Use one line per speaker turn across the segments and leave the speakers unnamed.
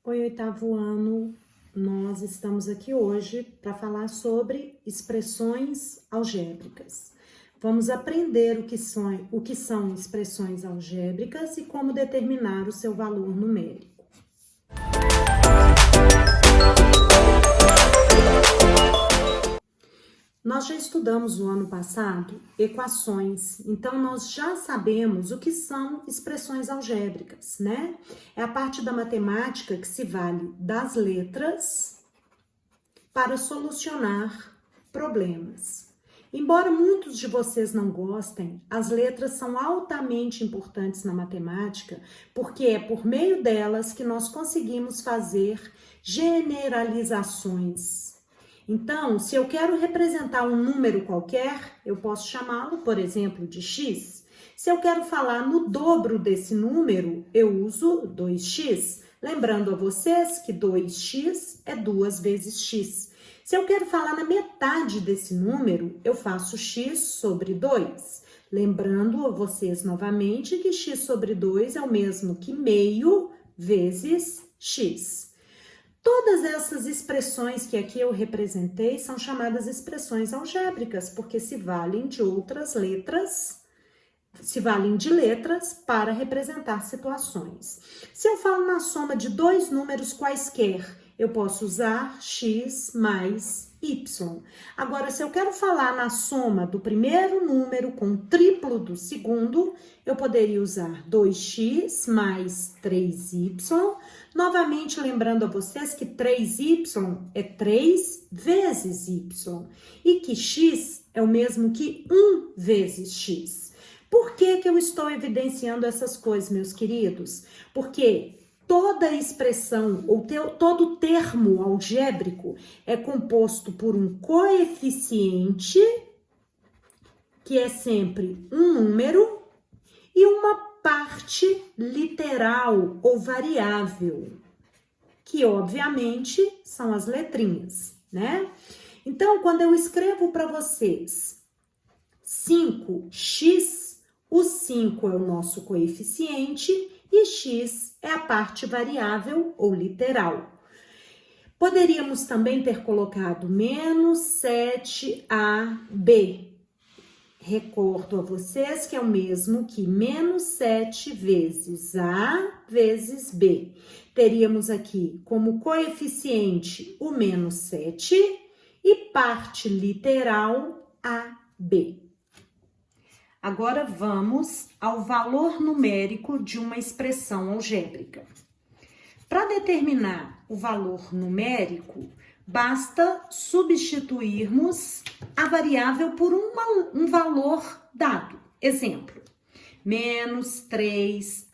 Oi, oitavo ano. Nós estamos aqui hoje para falar sobre expressões algébricas. Vamos aprender o que são expressões algébricas e como determinar o seu valor numérico. Nós já estudamos o ano passado equações, então nós já sabemos o que são expressões algébricas, né? É a parte da matemática que se vale das letras para solucionar problemas. Embora muitos de vocês não gostem, as letras são altamente importantes na matemática, porque é por meio delas que nós conseguimos fazer generalizações. Então, se eu quero representar um número qualquer, eu posso chamá-lo, por exemplo, de x. Se eu quero falar no dobro desse número, eu uso 2x. Lembrando a vocês que 2x é 2 vezes x. Se eu quero falar na metade desse número, eu faço x sobre 2. Lembrando a vocês novamente que x sobre 2 é o mesmo que meio vezes x. Todas essas expressões que aqui eu representei são chamadas expressões algébricas, porque se valem de outras letras, se valem de letras para representar situações. Se eu falo na soma de dois números quaisquer, eu posso usar x mais y. Agora, se eu quero falar na soma do primeiro número com o triplo do segundo, eu poderia usar 2x mais 3y. Novamente, lembrando a vocês que 3y é 3 vezes y e que x é o mesmo que 1 vezes x. Por que eu estou evidenciando essas coisas, meus queridos? Porque toda expressão ou todo termo algébrico é composto por um coeficiente, que é sempre um número, e uma parte literal ou variável, que obviamente são as letrinhas, né? Então, quando eu escrevo para vocês 5x, o 5 é o nosso coeficiente e x é a parte variável ou literal. Poderíamos também ter colocado menos 7ab. Recordo a vocês que é o mesmo que menos 7 vezes A vezes B. Teríamos aqui como coeficiente o menos 7 e parte literal AB. Agora vamos ao valor numérico de uma expressão algébrica. Para determinar o valor numérico, basta substituirmos a variável por um valor dado. Exemplo, menos 3abc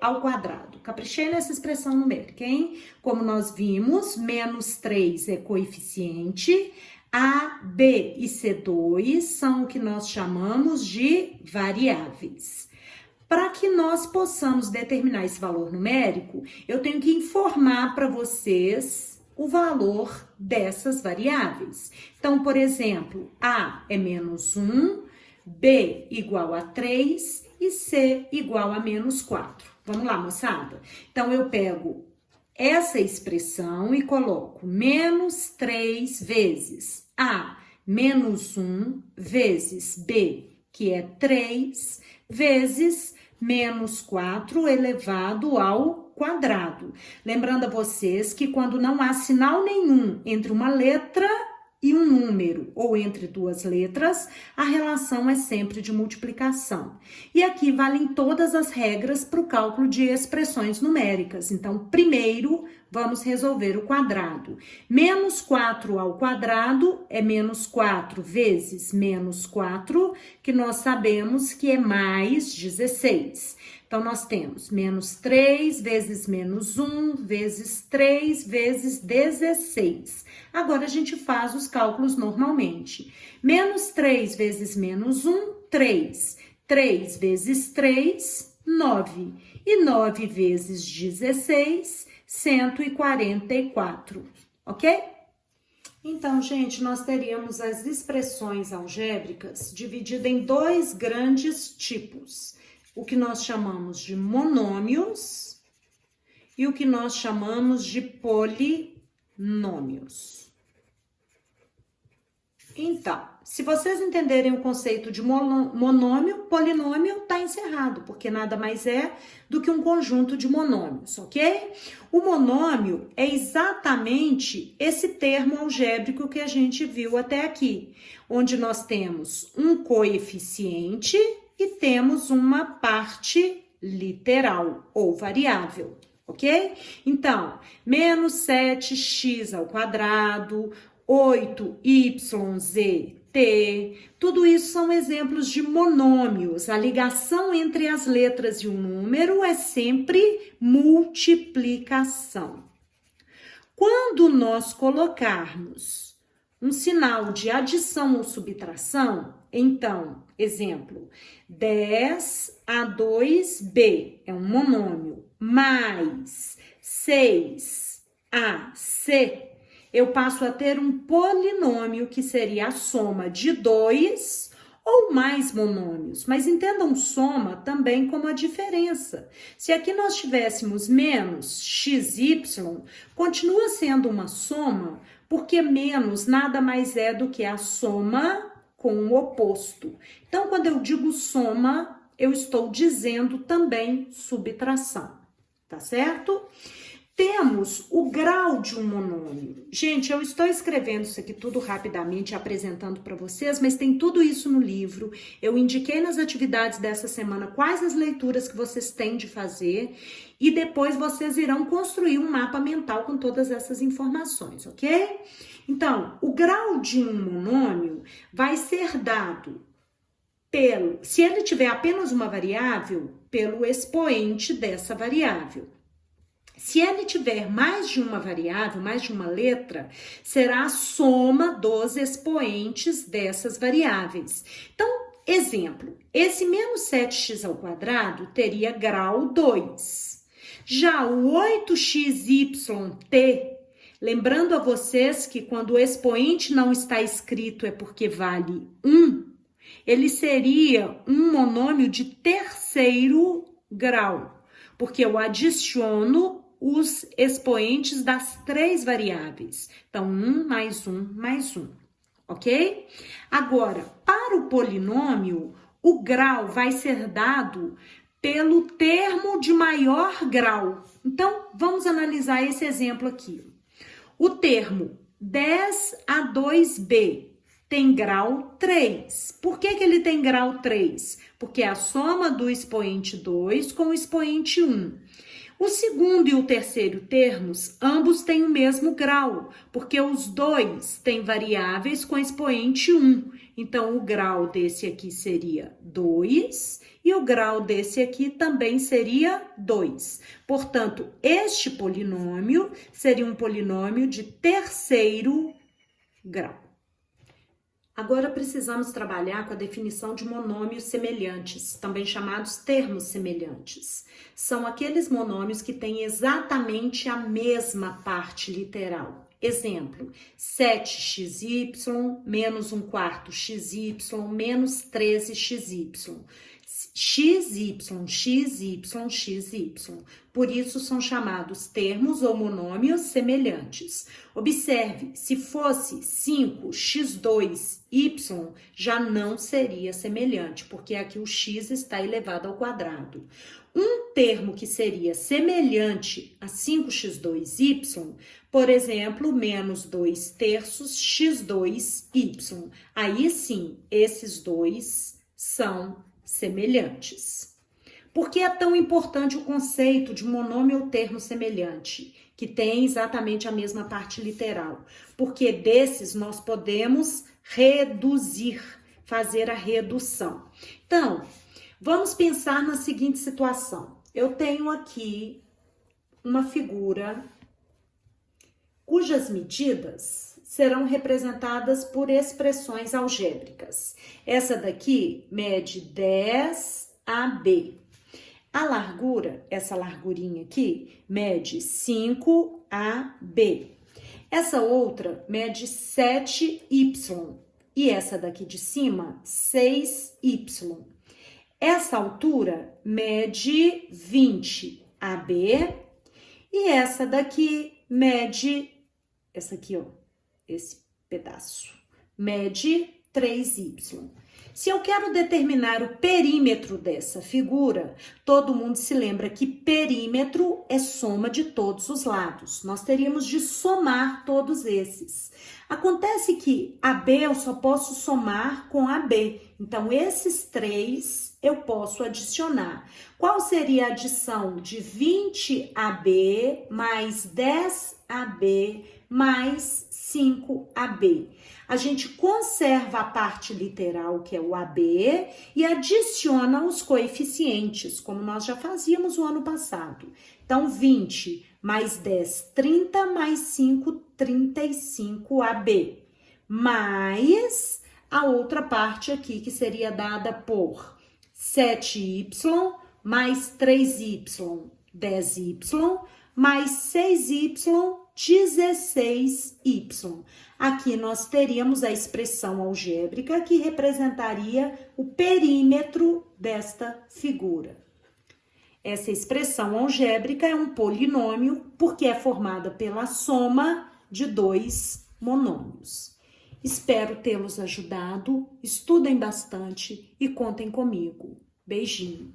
ao quadrado. Caprichei nessa expressão numérica, hein? Como nós vimos, menos 3 é coeficiente, A, B e C2 são o que nós chamamos de variáveis. Para que nós possamos determinar esse valor numérico, eu tenho que informar para vocês o valor dessas variáveis. Então, por exemplo, A é menos 1, B igual a 3 e C igual a menos 4. Vamos lá, moçada? Então, eu pego essa expressão e coloco menos 3 vezes A menos 1 vezes B, que é 3, vezes menos 4 elevado ao quadrado. Lembrando a vocês que quando não há sinal nenhum entre uma letra e um número, ou entre duas letras, a relação é sempre de multiplicação. E aqui valem todas as regras para o cálculo de expressões numéricas. Então, primeiro, vamos resolver o quadrado. Menos 4 ao quadrado é menos 4 vezes menos 4, que nós sabemos que é mais 16. Então, nós temos menos 3 vezes menos 1 vezes 3 vezes 16. Agora, a gente faz os cálculos normalmente. Menos 3 vezes menos 1, 3. 3 vezes 3, 9. E 9 vezes 16, 144. Ok? Então, gente, nós teríamos as expressões algébricas divididas em dois grandes tipos. O que nós chamamos de monômios e o que nós chamamos de polinômios. Então, se vocês entenderem o conceito de monômio, polinômio está encerrado, porque nada mais é do que um conjunto de monômios, ok? O monômio é exatamente esse termo algébrico que a gente viu até aqui, onde nós temos um coeficiente e temos uma parte literal ou variável, ok? Então, menos 7x ao quadrado, 8yzt, tudo isso são exemplos de monômios. A ligação entre as letras e o número é sempre multiplicação. Quando nós colocarmos um sinal de adição ou subtração, então, exemplo, 10a2b é um monômio, mais 6ac, eu passo a ter um polinômio que seria a soma de 2 ou mais monômios. Mas entendam soma também como a diferença. Se aqui nós tivéssemos menos xy, continua sendo uma soma, porque menos nada mais é do que a soma com o oposto. Então, quando eu digo soma, eu estou dizendo também subtração, tá certo? Temos o grau de um monômio. Gente, eu estou escrevendo isso aqui tudo rapidamente, apresentando para vocês, mas tem tudo isso no livro. Eu indiquei nas atividades dessa semana quais as leituras que vocês têm de fazer e depois vocês irão construir um mapa mental com todas essas informações, ok? Então, o grau de um monômio vai ser dado se ele tiver apenas uma variável, pelo expoente dessa variável. Se ele tiver mais de uma variável, mais de uma letra, será a soma dos expoentes dessas variáveis. Então, exemplo, esse menos 7x ao quadrado teria grau 2. Já o 8xyt, lembrando a vocês que quando o expoente não está escrito é porque vale 1, ele seria um monômio de terceiro grau, porque eu adiciono os expoentes das 3 variáveis. Então, 1 mais 1 mais 1, ok? Agora, para o polinômio, o grau vai ser dado pelo termo de maior grau. Então, vamos analisar esse exemplo aqui. O termo 10a2b tem grau 3. Por que ele tem grau 3? Porque é a soma do expoente 2 com o expoente 1. O segundo e o terceiro termos, ambos têm o mesmo grau, porque os dois têm variáveis com expoente 1. Então, o grau desse aqui seria 2 e o grau desse aqui também seria 2. Portanto, este polinômio seria um polinômio de terceiro grau. Agora precisamos trabalhar com a definição de monômios semelhantes, também chamados termos semelhantes. São aqueles monômios que têm exatamente a mesma parte literal. Exemplo, 7xy menos 1/4 xy menos 13xy. xy, xy. Por isso são chamados termos ou monômios semelhantes. Observe, se fosse 5x2y, já não seria semelhante, porque aqui o x está elevado ao quadrado. Um termo que seria semelhante a 5x2y, por exemplo, menos 2/3 x2y. Aí sim, esses dois são semelhantes. Por que é tão importante o conceito de monômio ou termo semelhante, que tem exatamente a mesma parte literal? Porque desses nós podemos reduzir, fazer a redução. Então, vamos pensar na seguinte situação. Eu tenho aqui uma figura cujas medidas serão representadas por expressões algébricas. Essa daqui mede 10AB. A largura, essa largurinha aqui, mede 5AB. Essa outra mede 7Y. E essa daqui de cima, 6Y. Essa altura mede 20AB. e essa daqui mede, essa aqui, ó, esse pedaço, mede 3y. Se eu quero determinar o perímetro dessa figura, todo mundo se lembra que perímetro é soma de todos os lados. Nós teríamos de somar todos esses. Acontece que AB eu só posso somar com AB. Então, esses 3 eu posso adicionar. Qual seria a adição de 20AB mais 10AB mais 5AB? A gente conserva a parte literal, que é o AB, e adiciona os coeficientes, como nós já fazíamos o ano passado. Então, 20 mais 10, 30, mais 5, 35AB. Mais a outra parte aqui, que seria dada por 7y mais 3y, 10y, mais 6y, 16y. Aqui nós teríamos a expressão algébrica que representaria o perímetro desta figura. Essa expressão algébrica é um polinômio porque é formada pela soma de 2 monômios. Espero tê-los ajudado, estudem bastante e contem comigo. Beijinho!